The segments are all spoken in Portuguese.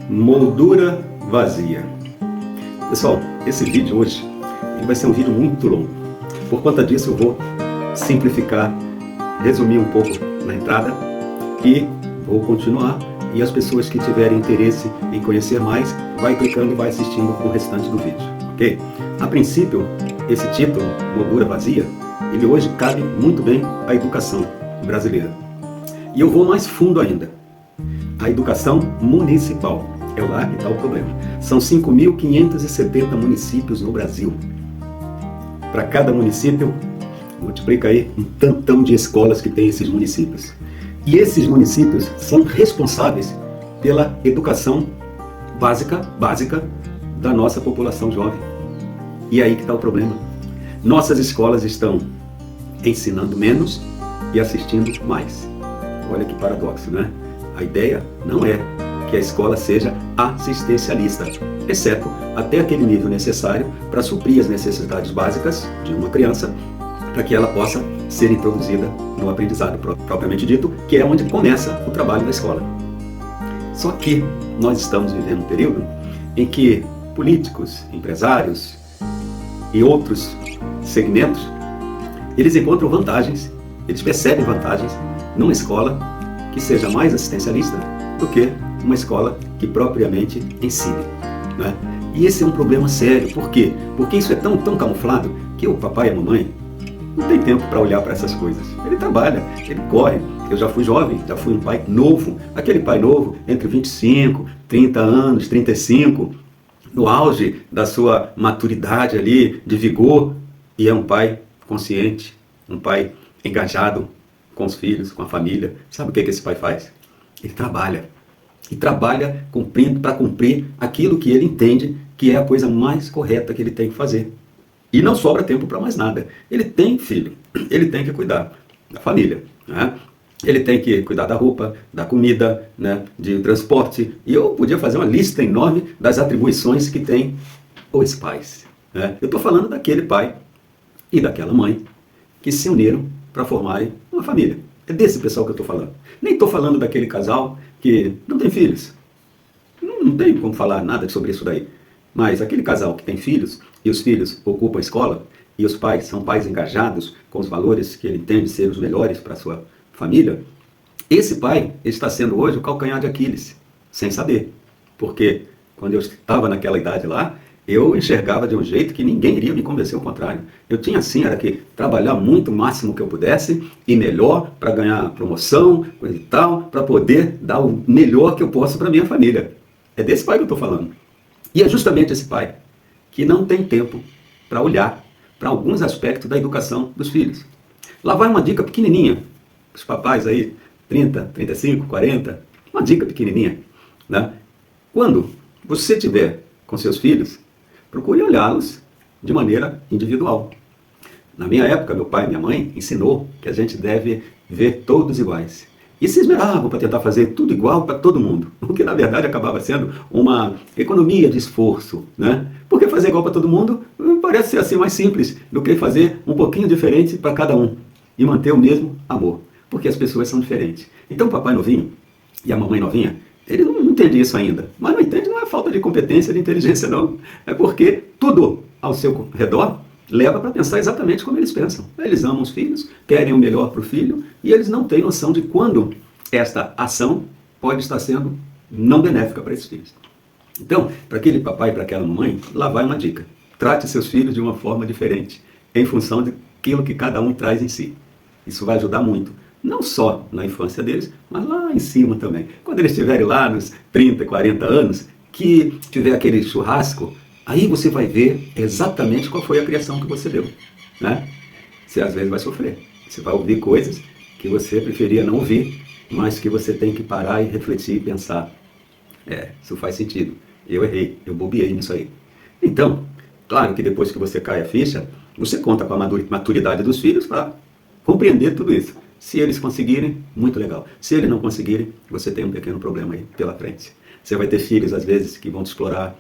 Moldura vazia. Pessoal, esse vídeo hoje ele vai ser um vídeo muito longo. Por conta disso eu vou simplificar, resumir um pouco na entrada e vou continuar. E as pessoas que tiverem interesse em conhecer mais, vai clicando e vai assistindo o restante do vídeo, ok? A princípio, esse título, Moldura Vazia, ele hoje cabe muito bem à educação brasileira. E eu vou mais fundo ainda. A educação municipal. É lá que está o problema. São 5.570 municípios no Brasil. Para cada município, multiplica aí um tantão de escolas que tem esses municípios. E esses municípios são responsáveis pela educação básica da nossa população jovem. E é aí que está o problema. Nossas escolas estão ensinando menos e assistindo mais. Olha que paradoxo, né? A ideia não é que a escola seja assistencialista, exceto até aquele nível necessário para suprir as necessidades básicas de uma criança, para que ela possa ser introduzida no aprendizado propriamente dito, que é onde começa o trabalho da escola. Só que nós estamos vivendo um período em que políticos, empresários e outros segmentos, eles encontram vantagens, eles percebem vantagens numa escola que seja mais assistencialista do que uma escola que propriamente ensine, né? E esse é um problema sério. Por quê? Porque isso é tão camuflado que o papai e a mamãe não tem tempo para olhar para essas coisas. Ele trabalha, ele corre. Eu já fui jovem, já fui um pai novo, aquele pai novo entre 25, 30 anos, 35, no auge da sua maturidade ali, de vigor, e é um pai consciente, um pai engajado com os filhos, com a família. Sabe o que esse pai faz? Ele trabalha. E trabalha para cumprir aquilo que ele entende que é a coisa mais correta que ele tem que fazer. E não sobra tempo para mais nada. Ele tem filho, ele tem que cuidar da família, né? Ele tem que cuidar da roupa, da comida, né? De transporte. E eu podia fazer uma lista enorme das atribuições que tem os pais, né? Eu estou falando daquele pai e daquela mãe que se uniram para formar uma família. É desse pessoal que eu estou falando. Nem estou falando daquele casal que não tem filhos. Não tem como falar nada sobre isso daí. Mas aquele casal que tem filhos, e os filhos ocupam a escola, e os pais são pais engajados com os valores que ele entende ser os melhores para a sua família, esse pai está sendo hoje o calcanhar de Aquiles, sem saber. Porque quando eu estava naquela idade lá, eu enxergava de um jeito que ninguém iria me convencer ao contrário. Eu tinha assim, era que trabalhar muito o máximo que eu pudesse e melhor para ganhar promoção, coisa e tal, para poder dar o melhor que eu posso para minha família. É desse pai que eu estou falando. E é justamente esse pai que não tem tempo para olhar para alguns aspectos da educação dos filhos. Lá vai uma dica pequenininha. Os papais aí, 30, 35, 40, uma dica pequenininha, né? Quando você tiver com seus filhos, procure olhá-los de maneira individual. Na minha época, meu pai e minha mãe ensinou que a gente deve ver todos iguais. E se esmeravam para tentar fazer tudo igual para todo mundo, o que na verdade acabava sendo uma economia de esforço, né? Porque fazer igual para todo mundo parece ser assim mais simples do que fazer um pouquinho diferente para cada um e manter o mesmo amor, porque as pessoas são diferentes. Então o papai novinho e a mamãe novinha, ele não entende isso ainda. Mas não entende, não é falta de competência, de inteligência, não. É porque tudo ao seu redor leva para pensar exatamente como eles pensam. Eles amam os filhos, querem o melhor para o filho, e eles não têm noção de quando esta ação pode estar sendo não benéfica para esses filhos. Então, para aquele papai e para aquela mamãe, lá vai uma dica. Trate seus filhos de uma forma diferente, em função daquilo que cada um traz em si. Isso vai ajudar muito. Não só na infância deles, mas lá em cima também. Quando eles estiverem lá nos 30, 40 anos, que tiver aquele churrasco, aí você vai ver exatamente qual foi a criação que você deu, né? Você às vezes vai sofrer. Você vai ouvir coisas que você preferia não ouvir, mas que você tem que parar e refletir e pensar. Isso faz sentido. Eu errei, eu bobeei nisso aí. Então, claro que depois que você cai a ficha, você conta com a maturidade dos filhos para compreender tudo isso. Se eles conseguirem, muito legal. Se eles não conseguirem, você tem um pequeno problema aí pela frente. Você vai ter filhos, às vezes, que vão te explorar,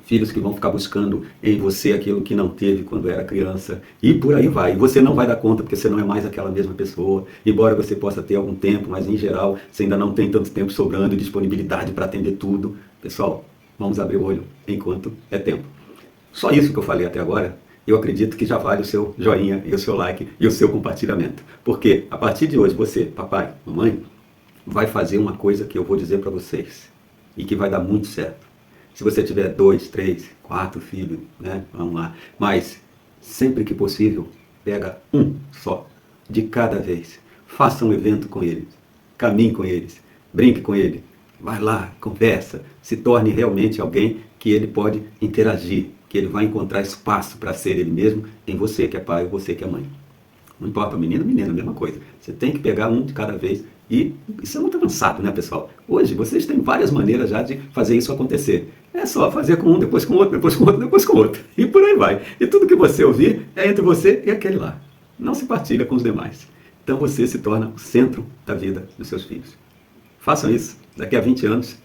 filhos que vão ficar buscando em você aquilo que não teve quando era criança, e por aí vai. E você não vai dar conta, porque você não é mais aquela mesma pessoa, embora você possa ter algum tempo, mas em geral, você ainda não tem tanto tempo sobrando e disponibilidade para atender tudo. Pessoal, vamos abrir o olho enquanto é tempo. Só isso que eu falei até agora, eu acredito que já vale o seu joinha e o seu like e o seu compartilhamento. Porque a partir de hoje, você, papai, mamãe, vai fazer uma coisa que eu vou dizer para vocês e que vai dar muito certo. Se você tiver 2, 3, 4 filhos, né? Vamos lá. Mas, sempre que possível, pega um só, de cada vez. Faça um evento com eles. Caminhe com eles. Brinque com ele. Vai lá, conversa. Se torne realmente alguém que ele pode interagir. Que ele vai encontrar espaço para ser ele mesmo em você que é pai ou você que é mãe. Não importa, menino, menina, a mesma coisa. Você tem que pegar um de cada vez. E isso é muito avançado, né, pessoal? Hoje, vocês têm várias maneiras já de fazer isso acontecer. É só fazer com um, depois com outro, depois com outro, depois com outro. E por aí vai. E tudo que você ouvir é entre você e aquele lá. Não se partilha com os demais. Então você se torna o centro da vida dos seus filhos. Façam isso. Daqui a 20 anos,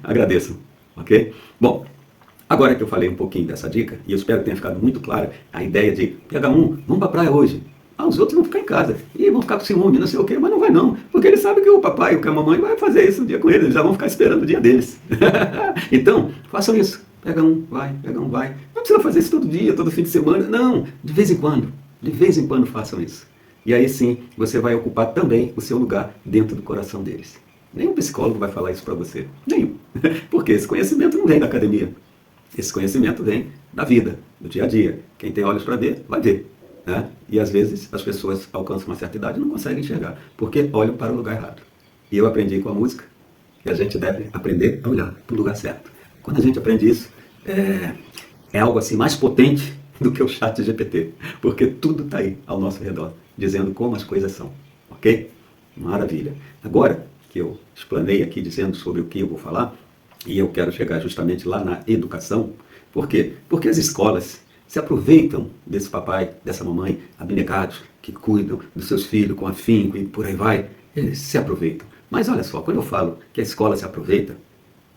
agradeçam. Ok? Bom, agora que eu falei um pouquinho dessa dica, e eu espero que tenha ficado muito claro a ideia de pegar um, vamos para a praia hoje. Ah, os outros vão ficar em casa. E vão ficar com ciúme, não sei o quê, mas não vai não. Porque eles sabem que o papai e que a mamãe vai fazer isso um dia com eles. Eles já vão ficar esperando o dia deles. Então, façam isso. Pega um, vai. Não precisa fazer isso todo dia, todo fim de semana. Não, de vez em quando. De vez em quando façam isso. E aí sim, você vai ocupar também o seu lugar dentro do coração deles. Nenhum psicólogo vai falar isso para você. Nenhum. Porque esse conhecimento não vem da academia. Esse conhecimento vem da vida, do dia a dia. Quem tem olhos para ver, vai ver. Né? E às vezes as pessoas alcançam uma certa idade e não conseguem enxergar, porque olham para o lugar errado. E eu aprendi com a música que a gente deve aprender a olhar para o lugar certo. Quando a gente aprende isso, é algo assim mais potente do que o chat GPT, porque tudo está aí ao nosso redor, dizendo como as coisas são. Ok? Maravilha. Agora que eu explanei aqui dizendo sobre o que eu vou falar, e eu quero chegar justamente lá na educação. Por quê? Porque as escolas se aproveitam desse papai, dessa mamãe, abnegados, que cuidam dos seus filhos com afinco e por aí vai. Eles se aproveitam. Mas olha só, quando eu falo que a escola se aproveita,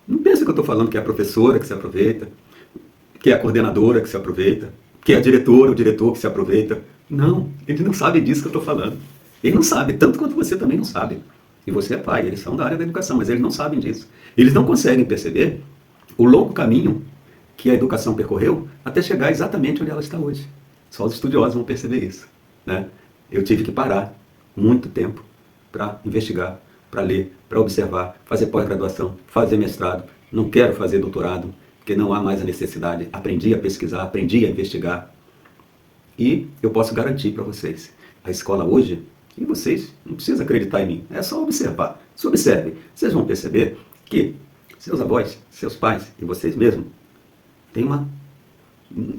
não pensa que eu estou falando que é a professora que se aproveita, que é a coordenadora que se aproveita, que é a diretora ou o diretor que se aproveita. Não, eles não sabem disso que eu estou falando. Eles não sabem, tanto quanto você também não sabe. E você é pai, eles são da área da educação, mas eles não sabem disso. Eles não conseguem perceber o longo caminho que a educação percorreu até chegar exatamente onde ela está hoje. Só os estudiosos vão perceber isso. Né? Eu tive que parar muito tempo para investigar, para ler, para observar, fazer pós-graduação, fazer mestrado. Não quero fazer doutorado, porque não há mais a necessidade. Aprendi a pesquisar, aprendi a investigar. E eu posso garantir para vocês, a escola hoje, e vocês não precisam acreditar em mim, é só observar. Se observem, vocês vão perceber que seus avós, seus pais e vocês mesmos têm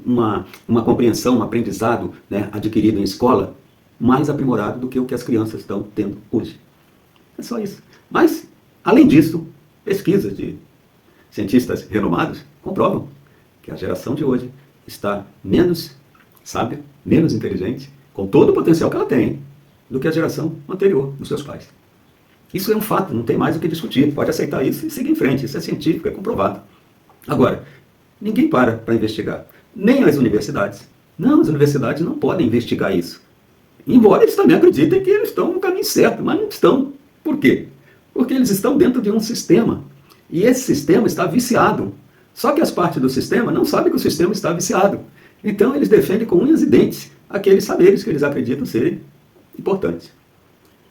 uma compreensão, um aprendizado, né, adquirido em escola mais aprimorado do que o que as crianças estão tendo hoje. É só isso. Mas, além disso, pesquisas de cientistas renomados comprovam que a geração de hoje está menos sábia, menos inteligente, com todo o potencial que ela tem, do que a geração anterior dos seus pais. Isso é um fato, não tem mais o que discutir. Pode aceitar isso e seguir em frente. Isso é científico, é comprovado. Agora, ninguém para investigar. Nem as universidades. Não, as universidades não podem investigar isso. Embora eles também acreditem que eles estão no caminho certo, mas não estão. Por quê? Porque eles estão dentro de um sistema. E esse sistema está viciado. Só que as partes do sistema não sabem que o sistema está viciado. Então eles defendem com unhas e dentes aqueles saberes que eles acreditam serem importantes.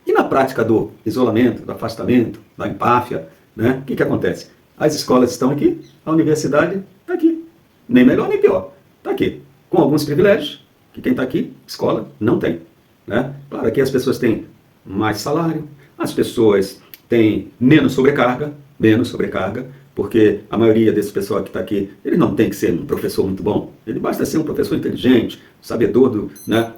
E na prática do isolamento, do afastamento, da empáfia, né, o que acontece? As escolas estão aqui, a universidade está aqui. Nem melhor nem pior. Está aqui. Com alguns privilégios, que quem está aqui, escola, não tem. Né? Claro que as pessoas têm mais salário, as pessoas têm menos sobrecarga, porque a maioria desse pessoal que está aqui, ele não tem que ser um professor muito bom, ele basta ser um professor inteligente, sabedor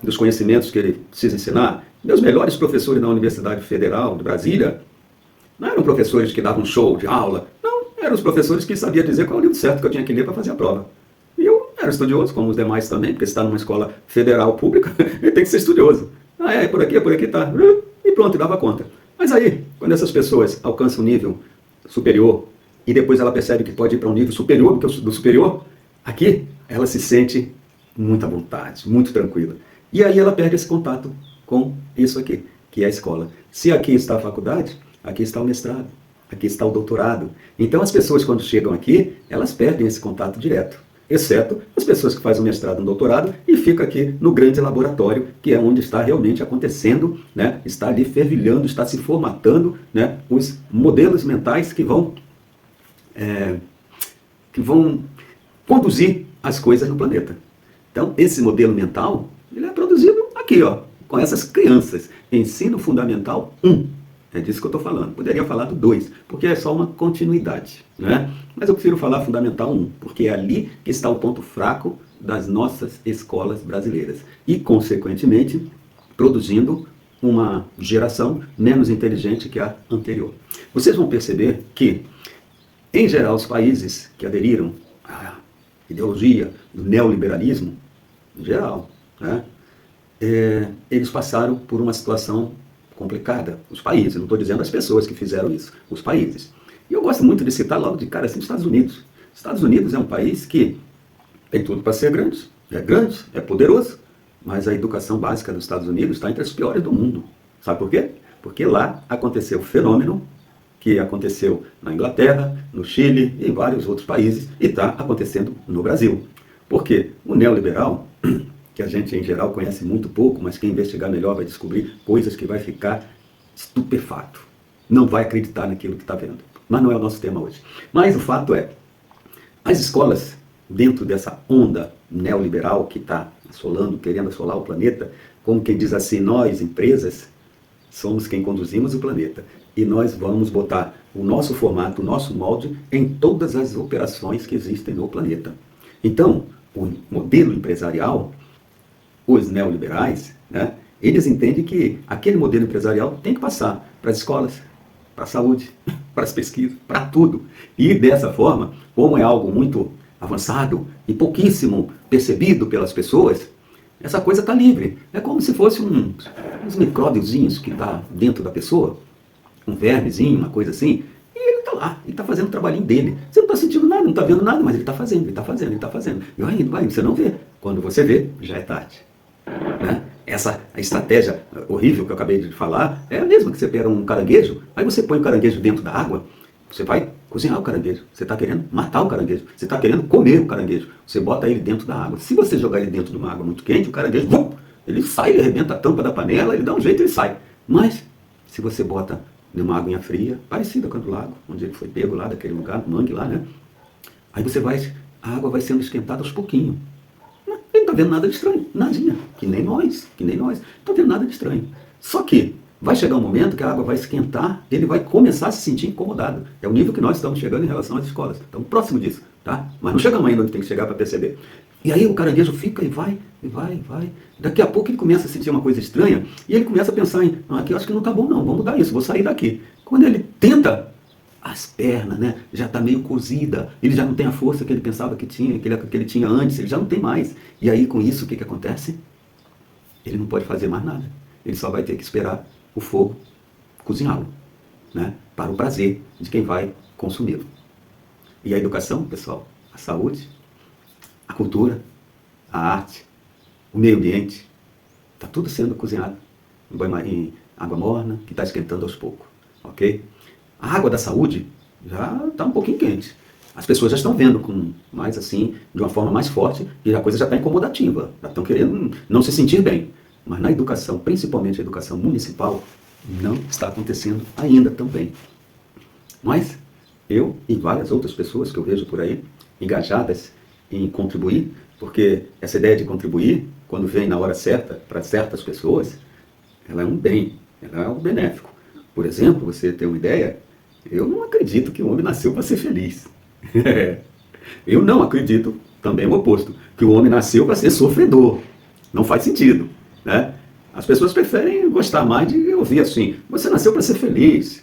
dos conhecimentos que ele precisa ensinar. Meus melhores professores na Universidade Federal de Brasília não eram professores que davam show de aula, não, eram os professores que sabiam dizer qual é o livro certo que eu tinha que ler para fazer a prova. E eu Era estudioso, como os demais também, porque se está numa escola federal pública, ele tem que ser estudioso. Ah, é por aqui tá. E pronto, dava conta. Mas aí, quando essas pessoas alcançam um nível superior, e depois ela percebe que pode ir para um nível superior do superior, aqui ela se sente muito à vontade, muito tranquila. E aí ela perde esse contato com isso aqui, que é a escola. Se aqui está a faculdade, aqui está o mestrado, aqui está o doutorado. Então as pessoas quando chegam aqui, elas perdem esse contato direto. Exceto as pessoas que fazem o mestrado e o doutorado e ficam aqui no grande laboratório, que é onde está realmente acontecendo, né? Está ali fervilhando, está se formatando, né? Os modelos mentais que vão conduzir as coisas no planeta. Então, esse modelo mental, ele é produzido aqui, ó, com essas crianças. Ensino Fundamental 1. É disso que eu estou falando. Poderia falar do 2, porque é só uma continuidade, né? Mas eu prefiro falar Fundamental 1, porque é ali que está o ponto fraco das nossas escolas brasileiras. E, consequentemente, produzindo uma geração menos inteligente que a anterior. Vocês vão perceber que, em geral, os países que aderiram à ideologia do neoliberalismo, em geral, né, eles passaram por uma situação complicada. Os países, não estou dizendo as pessoas que fizeram isso, os países. E eu gosto muito de citar logo de cara assim, os Estados Unidos. Estados Unidos é um país que tem tudo para ser grande, é poderoso, mas a educação básica dos Estados Unidos está entre as piores do mundo. Sabe por quê? Porque lá aconteceu o fenômeno que aconteceu na Inglaterra, no Chile e em vários outros países, e está acontecendo no Brasil. Porque o neoliberal, que a gente em geral conhece muito pouco, mas quem investigar melhor vai descobrir coisas que vai ficar estupefato. Não vai acreditar naquilo que está vendo. Mas não é o nosso tema hoje. Mas o fato é, as escolas, dentro dessa onda neoliberal que está assolando, querendo assolar o planeta, como quem diz assim, nós, empresas, somos quem conduzimos o planeta. E nós vamos botar o nosso formato, o nosso molde em todas as operações que existem no planeta. Então, o modelo empresarial, os neoliberais, né, eles entendem que aquele modelo empresarial tem que passar para as escolas, para a saúde, para as pesquisas, para tudo. E dessa forma, como é algo muito avançado e pouquíssimo percebido pelas pessoas, essa coisa está livre. É como se fosse uns micróbiozinhos que está dentro da pessoa, um vermezinho, uma coisa assim, e ele está lá, ele está fazendo o trabalhinho dele. Você não está sentindo nada, não está vendo nada, mas ele está fazendo, ele está fazendo, ele está fazendo. E vai indo, você não vê. Quando você vê, já é tarde. Né? Essa a estratégia horrível que eu acabei de falar é a mesma que você pega um caranguejo, aí você põe o caranguejo dentro da água, você vai cozinhar o caranguejo, você está querendo matar o caranguejo, você está querendo comer o caranguejo, você bota ele dentro da água. Se você jogar ele dentro de uma água muito quente, o caranguejo, ele sai, ele arrebenta a tampa da panela, ele dá um jeito e ele sai. Mas, se você bota numa aguinha fria, parecida com a do lago, onde ele foi pego lá, daquele lugar, no mangue lá, né? Aí a água vai sendo esquentada aos pouquinhos. Ele não está vendo nada de estranho, nadinha, que nem nós, não está vendo nada de estranho. Só que vai chegar um momento que a água vai esquentar, ele vai começar a se sentir incomodado. É o nível que nós estamos chegando em relação às escolas. Estamos próximo disso, tá? Mas não chegamos ainda onde tem que chegar para perceber. E aí o caranguejo fica e vai. Daqui a pouco ele começa a sentir uma coisa estranha e ele começa a pensar em, aqui eu acho que não está bom não, vou mudar isso, vou sair daqui. Quando ele tenta, as pernas, né, já está meio cozida, ele já não tem a força que ele pensava que tinha, que ele tinha antes, ele já não tem mais. E aí com isso o que acontece? Ele não pode fazer mais nada. Ele só vai ter que esperar o fogo cozinhá-lo, né, para o prazer de quem vai consumi-lo. E a educação, pessoal, a saúde, a cultura, a arte, o meio ambiente, está tudo sendo cozinhado em água morna, que está esquentando aos poucos, ok? A água da saúde já está um pouquinho quente. As pessoas já estão vendo com mais assim, de uma forma mais forte, e a coisa já está incomodativa, já estão querendo não se sentir bem. Mas na educação, principalmente a educação municipal, não está acontecendo ainda tão bem. Mas eu e várias outras pessoas que eu vejo por aí, engajadas em contribuir, porque essa ideia de contribuir, quando vem na hora certa, para certas pessoas, ela é um bem, ela é algo benéfico. Por exemplo, você tem uma ideia, eu não acredito que o homem nasceu para ser feliz. Eu não acredito, também o oposto, que o homem nasceu para ser sofredor. Não faz sentido, né? As pessoas preferem gostar mais de ouvir assim, você nasceu para ser feliz.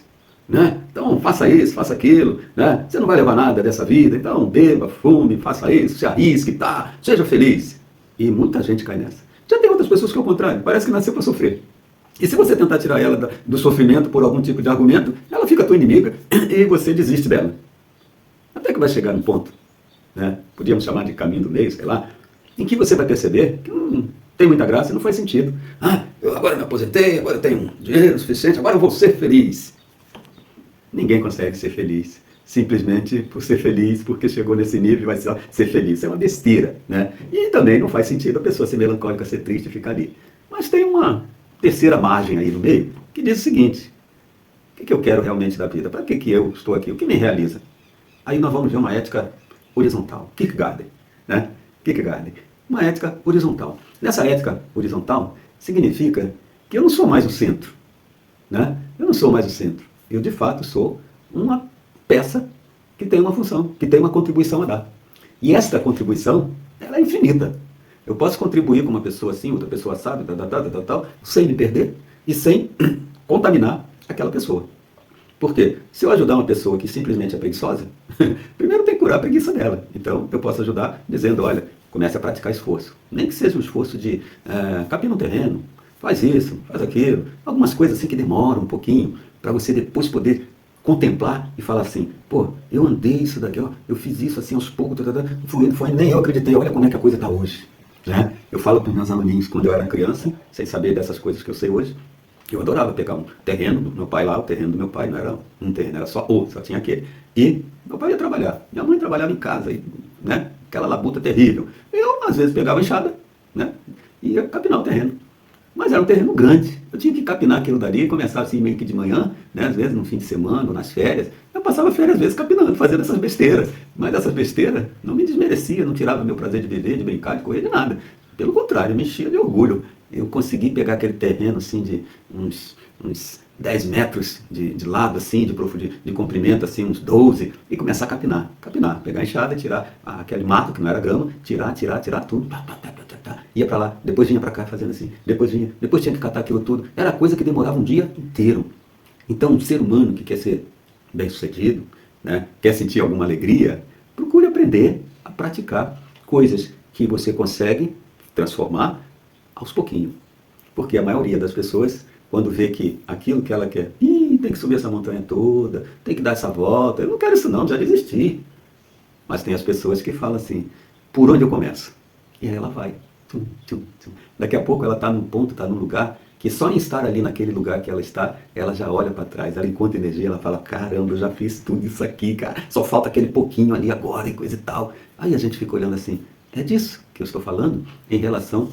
né? Então faça isso, faça aquilo, né? Você não vai levar nada dessa vida, então beba, fume, faça isso, se arrisque, tá? Seja feliz. E muita gente cai nessa. Já tem outras pessoas que é o contrário, parece que nasceu para sofrer. E se você tentar tirar ela do sofrimento por algum tipo de argumento, ela fica tua inimiga e você desiste dela. Até que vai chegar no ponto, né? Podíamos chamar de caminho do meio, sei lá, em que você vai perceber que não tem muita graça e não faz sentido. Ah, eu agora me aposentei, agora eu tenho dinheiro suficiente, agora eu vou ser feliz. Ninguém consegue ser feliz simplesmente por ser feliz, porque chegou nesse nível e vai ser feliz. Isso é uma besteira, né? E também não faz sentido a pessoa ser melancólica, ser triste e ficar ali. Mas tem uma terceira margem aí no meio, que diz o seguinte: o que eu quero realmente da vida? Para que eu estou aqui? O que me realiza? Aí nós vamos ver uma ética horizontal. Kierkegaard, né? Kierkegaard. Uma ética horizontal. Nessa ética horizontal, significa que eu não sou mais o centro, né? Eu não sou mais o centro. Eu, de fato, sou uma peça que tem uma função, que tem uma contribuição a dar. E esta contribuição, ela é infinita. Eu posso contribuir com uma pessoa assim, outra pessoa sabe, tal, sem me perder e sem contaminar aquela pessoa. Porque se eu ajudar uma pessoa que simplesmente é preguiçosa, primeiro tem que curar a preguiça dela. Então eu posso ajudar dizendo, olha, comece a praticar esforço. Nem que seja um esforço de capina um terreno, faz isso, faz aquilo. Algumas coisas assim que demoram um pouquinho para você depois poder contemplar e falar assim, pô, eu andei isso daqui, ó, eu fiz isso assim aos poucos, foi, nem eu acreditei, olha como é que a coisa está hoje. Né? Eu falo para os meus aluninhos quando eu era criança, sem saber dessas coisas que eu sei hoje, eu adorava pegar um terreno do meu pai lá, o terreno do meu pai não era um terreno, era só tinha aquele. E meu pai ia trabalhar, minha mãe trabalhava em casa, e, né, aquela labuta terrível. Eu, às vezes, pegava a enxada, né, e ia capinar o terreno. Mas era um terreno grande, eu tinha que capinar aquilo dali, começava assim meio que de manhã, né, às vezes no fim de semana, ou nas férias. Eu passava férias, às vezes, capinando, fazendo essas besteiras. Mas essas besteiras não me desmerecia, não tirava meu prazer de viver, de brincar, de correr, de nada. Pelo contrário, me enchia de orgulho. Eu consegui pegar aquele terreno assim de uns 10 metros de lado, assim, de comprimento, assim, uns 12, e começar a capinar, pegar a enxada, tirar aquele mato que não era grama, tirar tudo, ia para lá, depois vinha para cá fazendo assim, depois tinha que catar aquilo tudo, era coisa que demorava um dia inteiro. Então, um ser humano que quer ser bem-sucedido, né, quer sentir alguma alegria, procure aprender a praticar coisas que você consegue transformar aos pouquinhos. Porque a maioria das pessoas, quando vê que aquilo que ela quer, tem que subir essa montanha toda, tem que dar essa volta, eu não quero isso não, já desisti. Mas tem as pessoas que falam assim, por onde eu começo? E aí ela vai. Daqui a pouco ela está num ponto, está num lugar, que só em estar ali naquele lugar que ela está, ela já olha para trás, ela encontra energia, ela fala, caramba, eu já fiz tudo isso aqui, cara, só falta aquele pouquinho ali agora e coisa e tal. Aí a gente fica olhando assim, é disso que eu estou falando em relação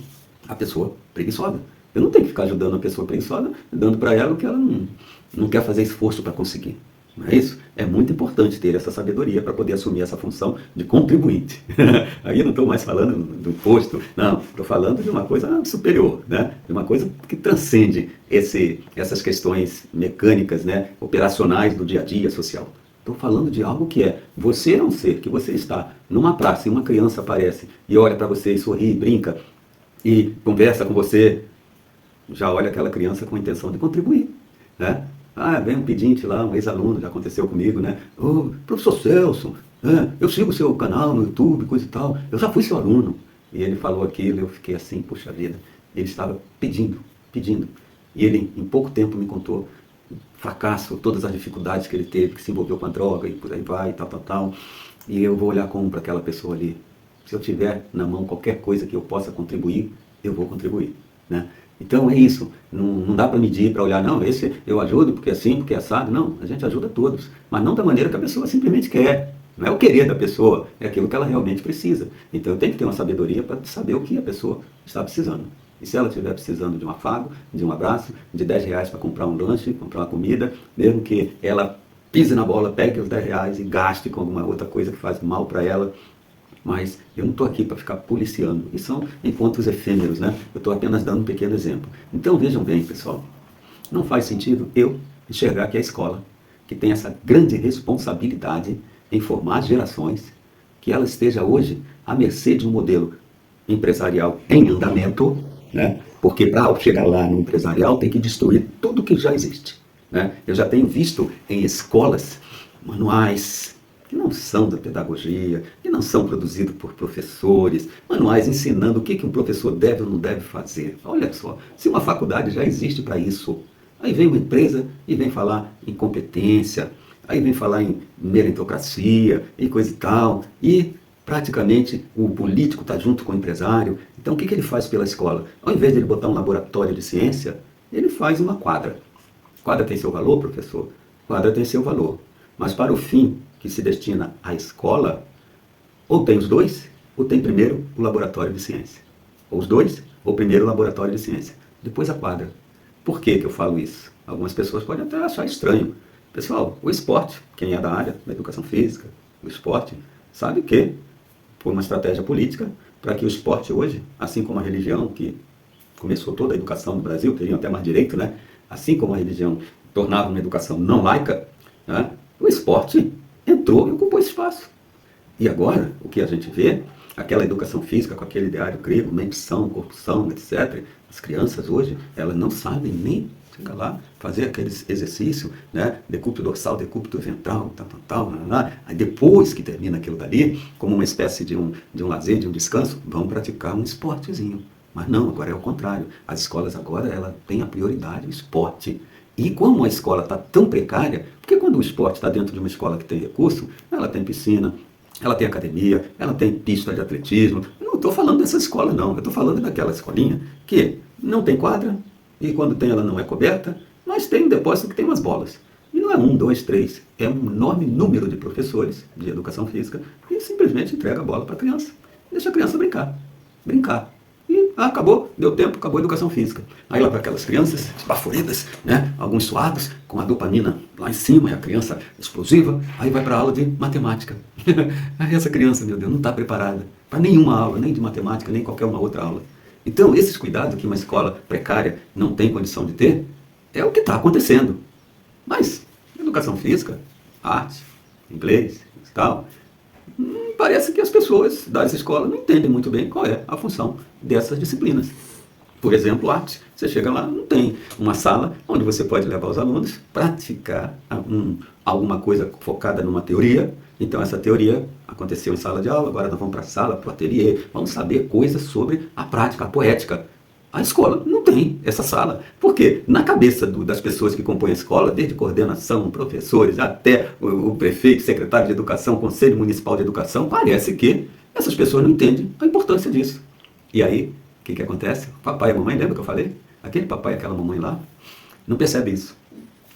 à pessoa preguiçosa. Eu não tenho que ficar ajudando a pessoa preguiçosa, dando para ela o que ela não quer fazer esforço para conseguir. Não é isso? É muito importante ter essa sabedoria para poder assumir essa função de contribuinte. Aí eu não estou mais falando do imposto, não, estou falando de uma coisa superior, né? De uma coisa que transcende essas questões mecânicas, né? Operacionais do dia a dia social. Estou falando de algo que você é um ser, que você está numa praça e uma criança aparece e olha para você e sorri, brinca e conversa com você, já olha aquela criança com a intenção de contribuir, né? Vem um pedinte lá, um ex-aluno, já aconteceu comigo, né? Ô, professor Celso, eu sigo o seu canal no YouTube, coisa e tal, eu já fui seu aluno. E ele falou aquilo, eu fiquei assim, puxa vida, ele estava pedindo. E ele, em pouco tempo, me contou o fracasso, todas as dificuldades que ele teve, que se envolveu com a droga e por aí vai, tal. E eu vou olhar como para aquela pessoa ali. Se eu tiver na mão qualquer coisa que eu possa contribuir, eu vou contribuir, né? Então é isso, não dá para medir, para olhar, não, esse eu ajudo porque é assim, porque é assado, não, a gente ajuda todos, mas não da maneira que a pessoa simplesmente quer, não é o querer da pessoa, é aquilo que ela realmente precisa. Então eu tenho que ter uma sabedoria para saber o que a pessoa está precisando. E se ela estiver precisando de um afago, de um abraço, de 10 reais para comprar um lanche, comprar uma comida, mesmo que ela pise na bola, pegue os 10 reais e gaste com alguma outra coisa que faz mal para ela, mas eu não estou aqui para ficar policiando. E são encontros efêmeros, né? Eu estou apenas dando um pequeno exemplo. Então vejam bem, pessoal, não faz sentido eu enxergar que a escola, que tem essa grande responsabilidade em formar gerações, que ela esteja hoje à mercê de um modelo empresarial em andamento, né? Porque para chegar lá no empresarial tem que destruir tudo que já existe. né? Eu já tenho visto em escolas manuais que não são da pedagogia, que não são produzidos por professores, manuais ensinando o que um professor deve ou não deve fazer. Olha só, se uma faculdade já existe para isso, aí vem uma empresa e vem falar em competência, aí vem falar em meritocracia e coisa e tal, e praticamente o político está junto com o empresário. Então o que ele faz pela escola? Ao invés de ele botar um laboratório de ciência, ele faz uma quadra. Quadra tem seu valor, professor? Quadra tem seu valor. Mas para o fim que se destina à escola, ou tem os dois, ou tem primeiro o laboratório de ciência. Ou os dois, ou primeiro o laboratório de ciência. Depois a quadra. Por que eu falo isso? Algumas pessoas podem até achar estranho. Pessoal, o esporte, quem é da área da educação física, o esporte, sabe que, por uma estratégia política, para que o esporte hoje, assim como a religião, que começou toda a educação no Brasil, teriam até mais direito, né? Assim como a religião tornava uma educação não laica, né? O esporte entrou e ocupou esse espaço. E agora, o que a gente vê, aquela educação física com aquele ideário grego, mente sã, corpo são, etc. As crianças hoje, elas não sabem nem chegar lá, fazer aqueles exercícios, né? Decúbito dorsal, decúbito ventral, tal. Aí depois que termina aquilo dali, como uma espécie de um lazer, de um descanso, vão praticar um esportezinho. Mas não, agora é o contrário. As escolas agora, ela tem a prioridade, o esporte. E como a escola está tão precária, porque quando o esporte está dentro de uma escola que tem recurso, ela tem piscina, ela tem academia, ela tem pista de atletismo. Eu não estou falando dessa escola, não. Eu estou falando daquela escolinha que não tem quadra, e quando tem ela não é coberta, mas tem um depósito que tem umas bolas. E não é 1, 2, 3, é um enorme número de professores de educação física que simplesmente entrega a bola para a criança. Deixa a criança brincar. E acabou, deu tempo, acabou a educação física. Aí lá para aquelas crianças esbaforidas, né? Alguns suados, com a dopamina lá em cima, e a criança explosiva, aí vai para a aula de matemática. Aí essa criança, meu Deus, não está preparada para nenhuma aula, nem de matemática, nem qualquer uma outra aula. Então, esses cuidados que uma escola precária não tem condição de ter, é o que está acontecendo. Mas, educação física, arte, inglês e tal, parece que as pessoas das escolas não entendem muito bem qual é a função dessas disciplinas. Por exemplo, arte. Você chega lá, não tem uma sala onde você pode levar os alunos para praticar alguma coisa focada numa teoria. Então, essa teoria aconteceu em sala de aula, agora nós vamos para a sala, para o ateliê, vamos saber coisas sobre a prática, a poética. A escola não tem essa sala. Por quê? Na cabeça das pessoas que compõem a escola, desde coordenação, professores, até o prefeito, secretário de educação, conselho municipal de educação, parece que essas pessoas não entendem a importância disso. E aí, o que acontece? O papai e a mamãe, lembra que eu falei? Aquele papai e aquela mamãe lá, não percebe isso.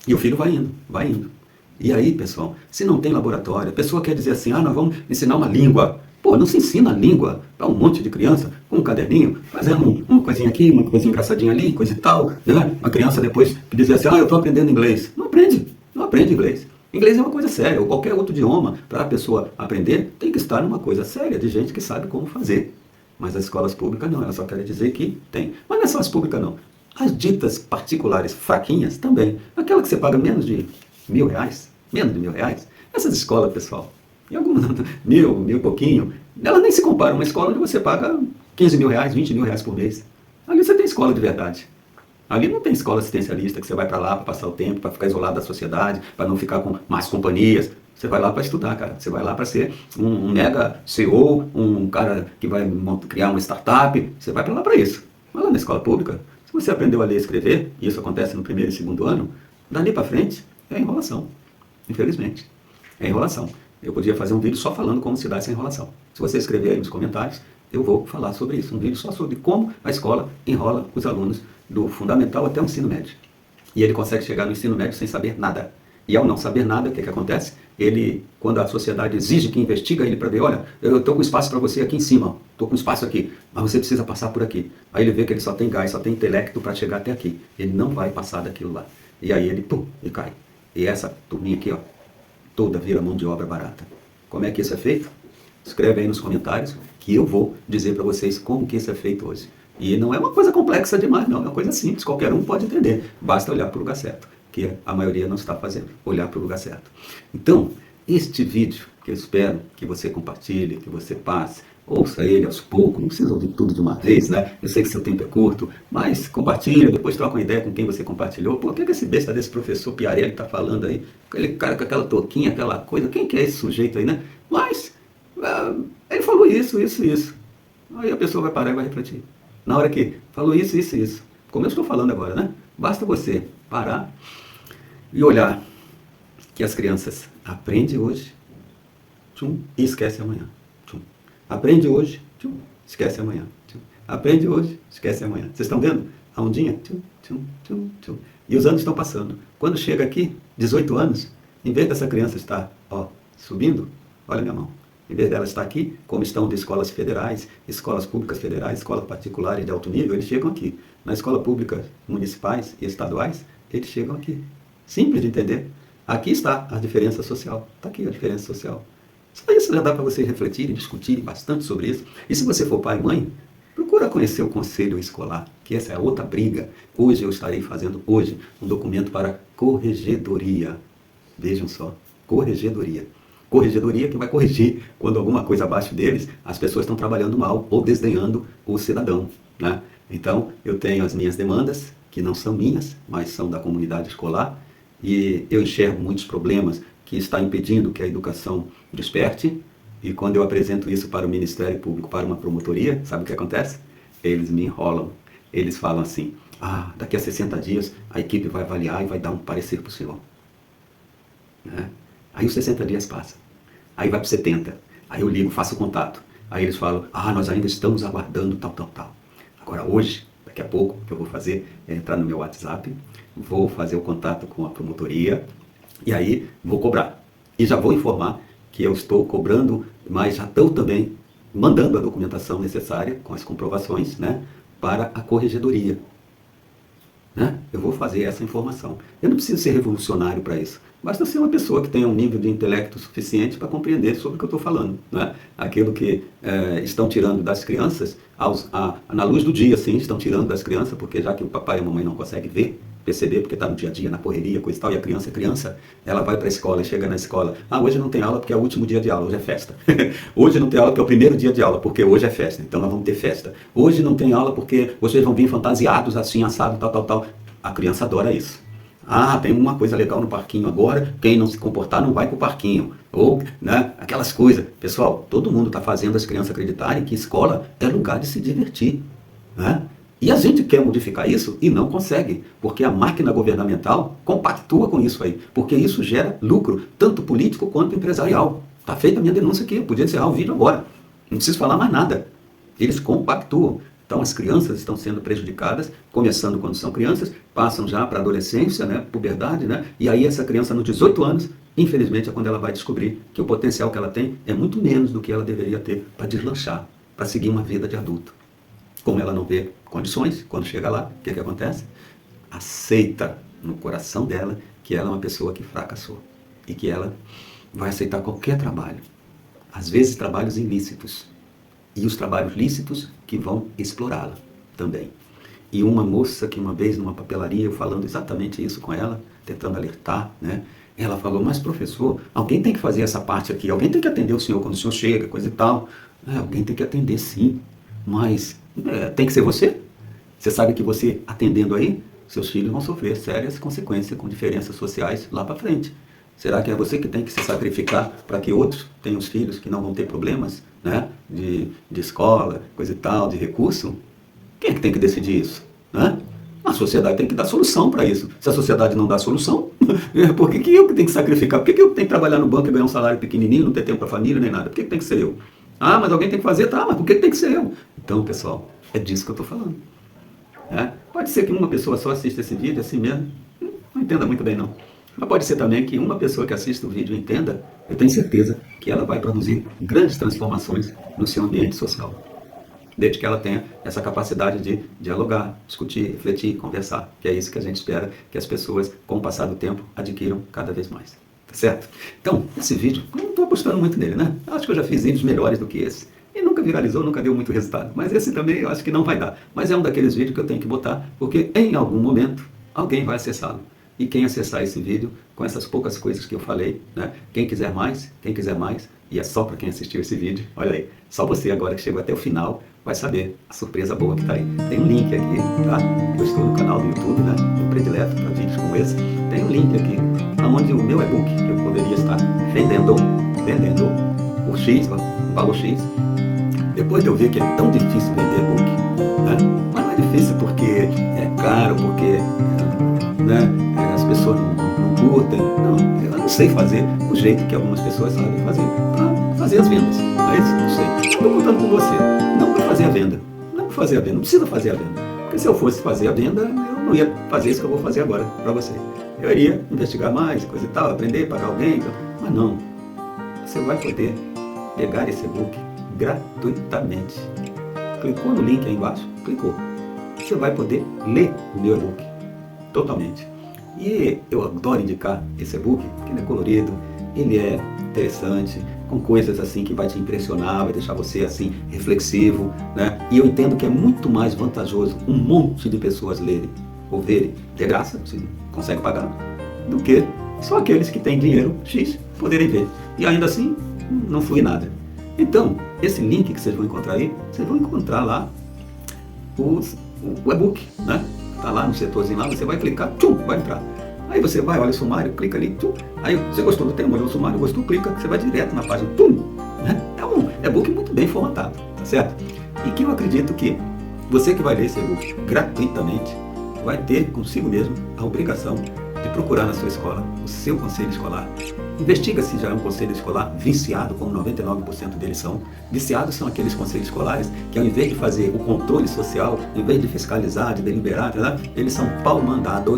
E o filho vai indo, vai indo. E aí, pessoal, se não tem laboratório, a pessoa quer dizer assim, nós vamos ensinar uma língua. Pô, não se ensina a língua para um monte de criança com um caderninho, fazendo uma coisinha aqui, uma coisinha engraçadinha ali, coisa e tal. Né? A criança depois dizer assim, eu estou aprendendo inglês. Não aprende inglês. Inglês é uma coisa séria, ou qualquer outro idioma, para a pessoa aprender, tem que estar numa coisa séria, de gente que sabe como fazer. Mas as escolas públicas não, elas só querem dizer que tem. Mas não é só as públicas não. As ditas particulares fraquinhas também. Aquela que você paga menos de R$1.000, menos de R$1.000. Essas escolas, pessoal, e algumas, mil e pouquinho, elas nem se comparam a uma escola onde você paga R$15.000, R$20.000 por mês. Ali você tem escola de verdade. Ali não tem escola assistencialista que você vai para lá para passar o tempo, para ficar isolado da sociedade, para não ficar com más companhias. Você vai lá para estudar, cara. Você vai lá para ser um mega CEO, um cara que vai criar uma startup. Você vai para lá para isso. Mas lá na escola pública, se você aprendeu a ler e escrever, e isso acontece no primeiro e segundo ano, dali para frente é enrolação. Infelizmente. É enrolação. Eu podia fazer um vídeo só falando como se dá essa enrolação. Se você escrever aí nos comentários, eu vou falar sobre isso. Um vídeo só sobre como a escola enrola os alunos do fundamental até o ensino médio. E ele consegue chegar no ensino médio sem saber nada. E ao não saber nada, o que acontece? Ele, quando a sociedade exige que investiga ele para ver, olha, eu estou com espaço para você aqui em cima, estou com espaço aqui, mas você precisa passar por aqui. Aí ele vê que ele só tem gás, só tem intelecto para chegar até aqui. Ele não vai passar daquilo lá. E aí ele, ele cai. E essa turminha aqui, toda vira mão de obra barata. Como é que isso é feito? Escreve aí nos comentários que eu vou dizer para vocês como que isso é feito hoje. E não é uma coisa complexa demais, não. É uma coisa simples, qualquer um pode entender. Basta olhar para o lugar certo, que a maioria não está fazendo. Olhar para o lugar certo. Então, este vídeo, que eu espero que você compartilhe, que você passe, ouça ele aos poucos, não precisa ouvir tudo de uma vez, né? Eu sei que seu tempo é curto, mas compartilha, depois troca uma ideia com quem você compartilhou. Por que esse besta desse professor Piarelli tá falando aí? Aquele cara com aquela touquinha, aquela coisa, quem que é esse sujeito aí, né? Mas, ele falou isso, isso, isso. Aí a pessoa vai parar e vai refletir. Na hora que falou isso, isso, isso. Como eu estou falando agora, né? Basta você parar e olhar que as crianças aprendem hoje, tchum, e esquece amanhã. Tchum. Aprende hoje, tchum, esquece amanhã. Tchum. Aprende hoje, esquece amanhã. Vocês estão vendo? A ondinha? Tchum, tchum, tchum, tchum. E os anos estão passando. Quando chega aqui, 18 anos, em vez dessa criança estar subindo, olha minha mão. Em vez dela estar aqui, como estão de escolas federais, escolas públicas federais, escolas particulares de alto nível, eles chegam aqui. Na escola pública municipais e estaduais, eles chegam aqui. Simples de entender. Aqui está a diferença social. Está aqui a diferença social. Só isso já dá para vocês refletirem, discutirem bastante sobre isso. E se você for pai e mãe, procura conhecer o conselho escolar, que essa é a outra briga. Hoje eu estarei fazendo um documento para corregedoria. Vejam só, corregedoria. Corregedoria que vai corrigir quando alguma coisa abaixo deles, as pessoas estão trabalhando mal ou desdenhando o cidadão, né? Então, eu tenho as minhas demandas, que não são minhas, mas são da comunidade escolar, e eu enxergo muitos problemas que está impedindo que a educação desperte, e quando eu apresento isso para o Ministério Público, para uma promotoria, sabe o que acontece? Eles me enrolam. Eles falam assim, daqui a 60 dias a equipe vai avaliar e vai dar um parecer para o senhor. Né? Aí os 60 dias passam. Aí vai para 70. Aí eu ligo, faço o contato. Aí eles falam, nós ainda estamos aguardando tal, tal, tal. Agora hoje, daqui a pouco, o que eu vou fazer é entrar no meu WhatsApp, vou fazer o contato com a promotoria e aí vou cobrar. E já vou informar que eu estou cobrando, mas já estou também mandando a documentação necessária com as comprovações, né, para a corregedoria. Né? Eu vou fazer essa informação. Eu não preciso ser revolucionário para isso. Basta ser uma pessoa que tenha um nível de intelecto suficiente para compreender sobre o que eu estou falando. Né? Aquilo que estão tirando das crianças, na luz do dia, sim, estão tirando das crianças, porque já que o papai e a mamãe não conseguem ver, perceber, porque está no dia a dia, na correria, coisa e tal, e a criança, ela vai para a escola e chega na escola, hoje não tem aula porque é o último dia de aula, hoje é festa. Hoje não tem aula porque é o primeiro dia de aula, porque hoje é festa, então nós vamos ter festa. Hoje não tem aula porque vocês vão vir fantasiados, assim, assado, tal, tal, tal. A criança adora isso. Tem uma coisa legal no parquinho agora, quem não se comportar não vai para o parquinho. Ou, né, aquelas coisas. Pessoal, todo mundo está fazendo as crianças acreditarem que escola é lugar de se divertir. Né? E a gente quer modificar isso e não consegue, porque a máquina governamental compactua com isso aí, porque isso gera lucro, tanto político quanto empresarial. Está feita a minha denúncia aqui, eu podia encerrar o vídeo agora, não preciso falar mais nada. Eles compactuam. Então as crianças estão sendo prejudicadas, começando quando são crianças, passam já para a adolescência, né, puberdade, né, e aí essa criança nos 18 anos, infelizmente é quando ela vai descobrir que o potencial que ela tem é muito menos do que ela deveria ter para deslanchar, para seguir uma vida de adulto. Como ela não vê condições, quando chega lá, o que acontece? Aceita no coração dela que ela é uma pessoa que fracassou e que ela vai aceitar qualquer trabalho, às vezes trabalhos ilícitos, e os trabalhos lícitos que vão explorá-la também. E uma moça que uma vez numa papelaria, eu falando exatamente isso com ela, tentando alertar, né? Ela falou, mas professor, alguém tem que fazer essa parte aqui, alguém tem que atender o senhor quando o senhor chega, coisa e tal. Alguém tem que atender sim, mas tem que ser você. Você sabe que você atendendo aí, seus filhos vão sofrer sérias consequências com diferenças sociais lá para frente. Será que é você que tem que se sacrificar para que outros tenham os filhos que não vão ter problemas, né, de escola, coisa e tal, de recurso? Quem é que tem que decidir isso? Né? A sociedade tem que dar solução para isso. Se a sociedade não dá solução, por que eu que tenho que sacrificar? Por que eu tenho que trabalhar no banco e ganhar um salário pequenininho, não ter tempo para a família nem nada? Por que tem que ser eu? Mas alguém tem que fazer, mas por que tem que ser eu? Então, pessoal, é disso que eu estou falando. Pode ser que uma pessoa só assista esse vídeo assim mesmo, não entenda muito bem não. Mas pode ser também que uma pessoa que assista o vídeo entenda, eu tenho certeza que ela vai produzir grandes transformações no seu ambiente social. Desde que ela tenha essa capacidade de dialogar, discutir, refletir, conversar. Que é isso que a gente espera que as pessoas, com o passar do tempo, adquiram cada vez mais. Tá certo? Então, esse vídeo, eu não estou apostando muito nele, né? Acho que eu já fiz vídeos melhores do que esse. E nunca viralizou, nunca deu muito resultado. Mas esse também eu acho que não vai dar. Mas é um daqueles vídeos que eu tenho que botar, porque em algum momento alguém vai acessá-lo. E quem acessar esse vídeo com essas poucas coisas que eu falei, né? Quem quiser mais, e é só para quem assistiu esse vídeo, olha aí, só você agora que chegou até o final vai saber a surpresa boa que está aí. Tem um link aqui, tá? Eu estou no canal do YouTube, né? Meu predileto para vídeos como esse. Tem um link aqui, onde o meu e-book, que eu poderia estar vendendo por X, valor X. Depois de eu ver que é tão difícil vender e-book, né? Mas não é difícil porque é caro, porque né, as pessoas não curtem. Não, eu não sei fazer o jeito que algumas pessoas sabem fazer para fazer as vendas. É isso, não sei. Estou contando com você, não para fazer a venda. Não para fazer a venda, não precisa fazer a venda. Porque se eu fosse fazer a venda, eu não ia fazer isso que eu vou fazer agora para você. Eu iria investigar mais, coisa e tal, aprender, pagar alguém. Mas não, você vai poder pegar esse e-book gratuitamente. Clicou no link aí embaixo, clicou. Você vai poder ler o meu e-book totalmente. E eu adoro indicar esse e-book, porque ele é colorido, ele é interessante, com coisas assim que vai te impressionar, vai deixar você assim reflexivo, né? E eu entendo que é muito mais vantajoso um monte de pessoas lerem ou verem de graça, se consegue pagar, do que só aqueles que têm dinheiro X poderem ver. E ainda assim, não flui nada. Então, esse link que vocês vão encontrar aí, vocês vão encontrar lá o e-book, né? Tá lá no setorzinho lá, você vai clicar, tchum, vai entrar. Aí você vai, olha o sumário, clica ali, tchum. Aí você gostou do tema, olha o sumário, gostou, clica, você vai direto na página, tum, né? É um e-book muito bem formatado, tá certo? E que eu acredito que você que vai ler esse e-book gratuitamente vai ter consigo mesmo a obrigação de procurar na sua escola o seu conselho escolar. Investiga se já é um conselho escolar viciado, como 99% deles são. Viciados são aqueles conselhos escolares que, ao invés de fazer o controle social, ao invés de fiscalizar, de deliberar, né, eles são pau-mandado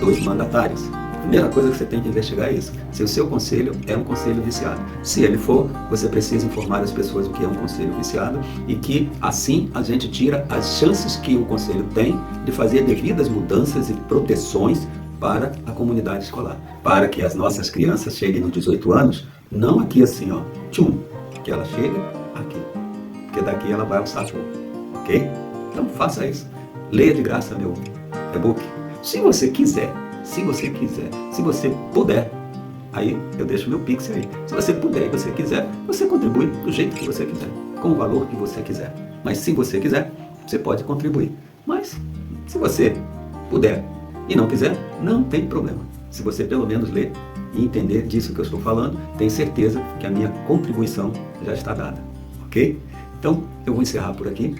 dos mandatários. A primeira coisa que você tem que investigar é isso, se o seu conselho é um conselho viciado. Se ele for, você precisa informar as pessoas o que é um conselho viciado e que, assim, a gente tira as chances que o conselho tem de fazer devidas mudanças e proteções para a comunidade escolar, para que as nossas crianças cheguem nos 18 anos, não aqui assim, ó, tchum, que ela chegue aqui, porque daqui ela vai ao saco, ok? Então faça isso, leia de graça meu e-book, se você quiser, se você puder, aí eu deixo meu Pix aí, se você puder e você quiser, você contribui do jeito que você quiser, com o valor que você quiser, mas se você quiser, você pode contribuir, mas se você puder e não quiser, não tem problema. Se você pelo menos ler e entender disso que eu estou falando, tenho certeza que a minha contribuição já está dada, ok? Então, eu vou encerrar por aqui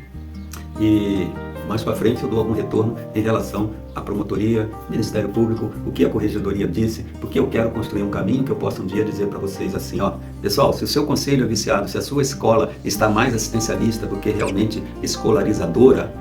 e mais para frente eu dou algum retorno em relação à promotoria, Ministério Público, o que a Corregedoria disse, porque eu quero construir um caminho que eu possa um dia dizer para vocês assim, ó, pessoal, se o seu conselho é viciado, se a sua escola está mais assistencialista do que realmente escolarizadora,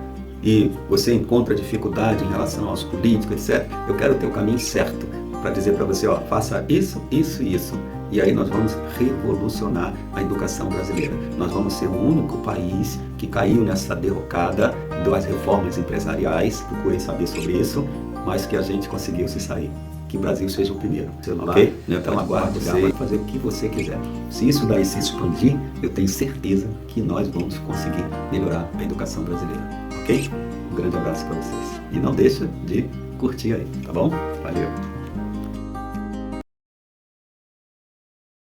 e você encontra dificuldade em relação aos políticos, etc., eu quero ter o caminho certo para dizer para você, ó, faça isso, isso e isso. E aí nós vamos revolucionar a educação brasileira. Nós vamos ser o único país que caiu nessa derrocada das reformas empresariais, procurem saber sobre isso, mas que a gente conseguiu se sair. Que o Brasil seja o primeiro, ok? Então aguarde, você vai fazer o que você quiser. Se isso daí se expandir, eu tenho certeza que nós vamos conseguir melhorar a educação brasileira, ok? Um grande abraço para vocês. E não deixa de curtir aí, tá bom? Valeu!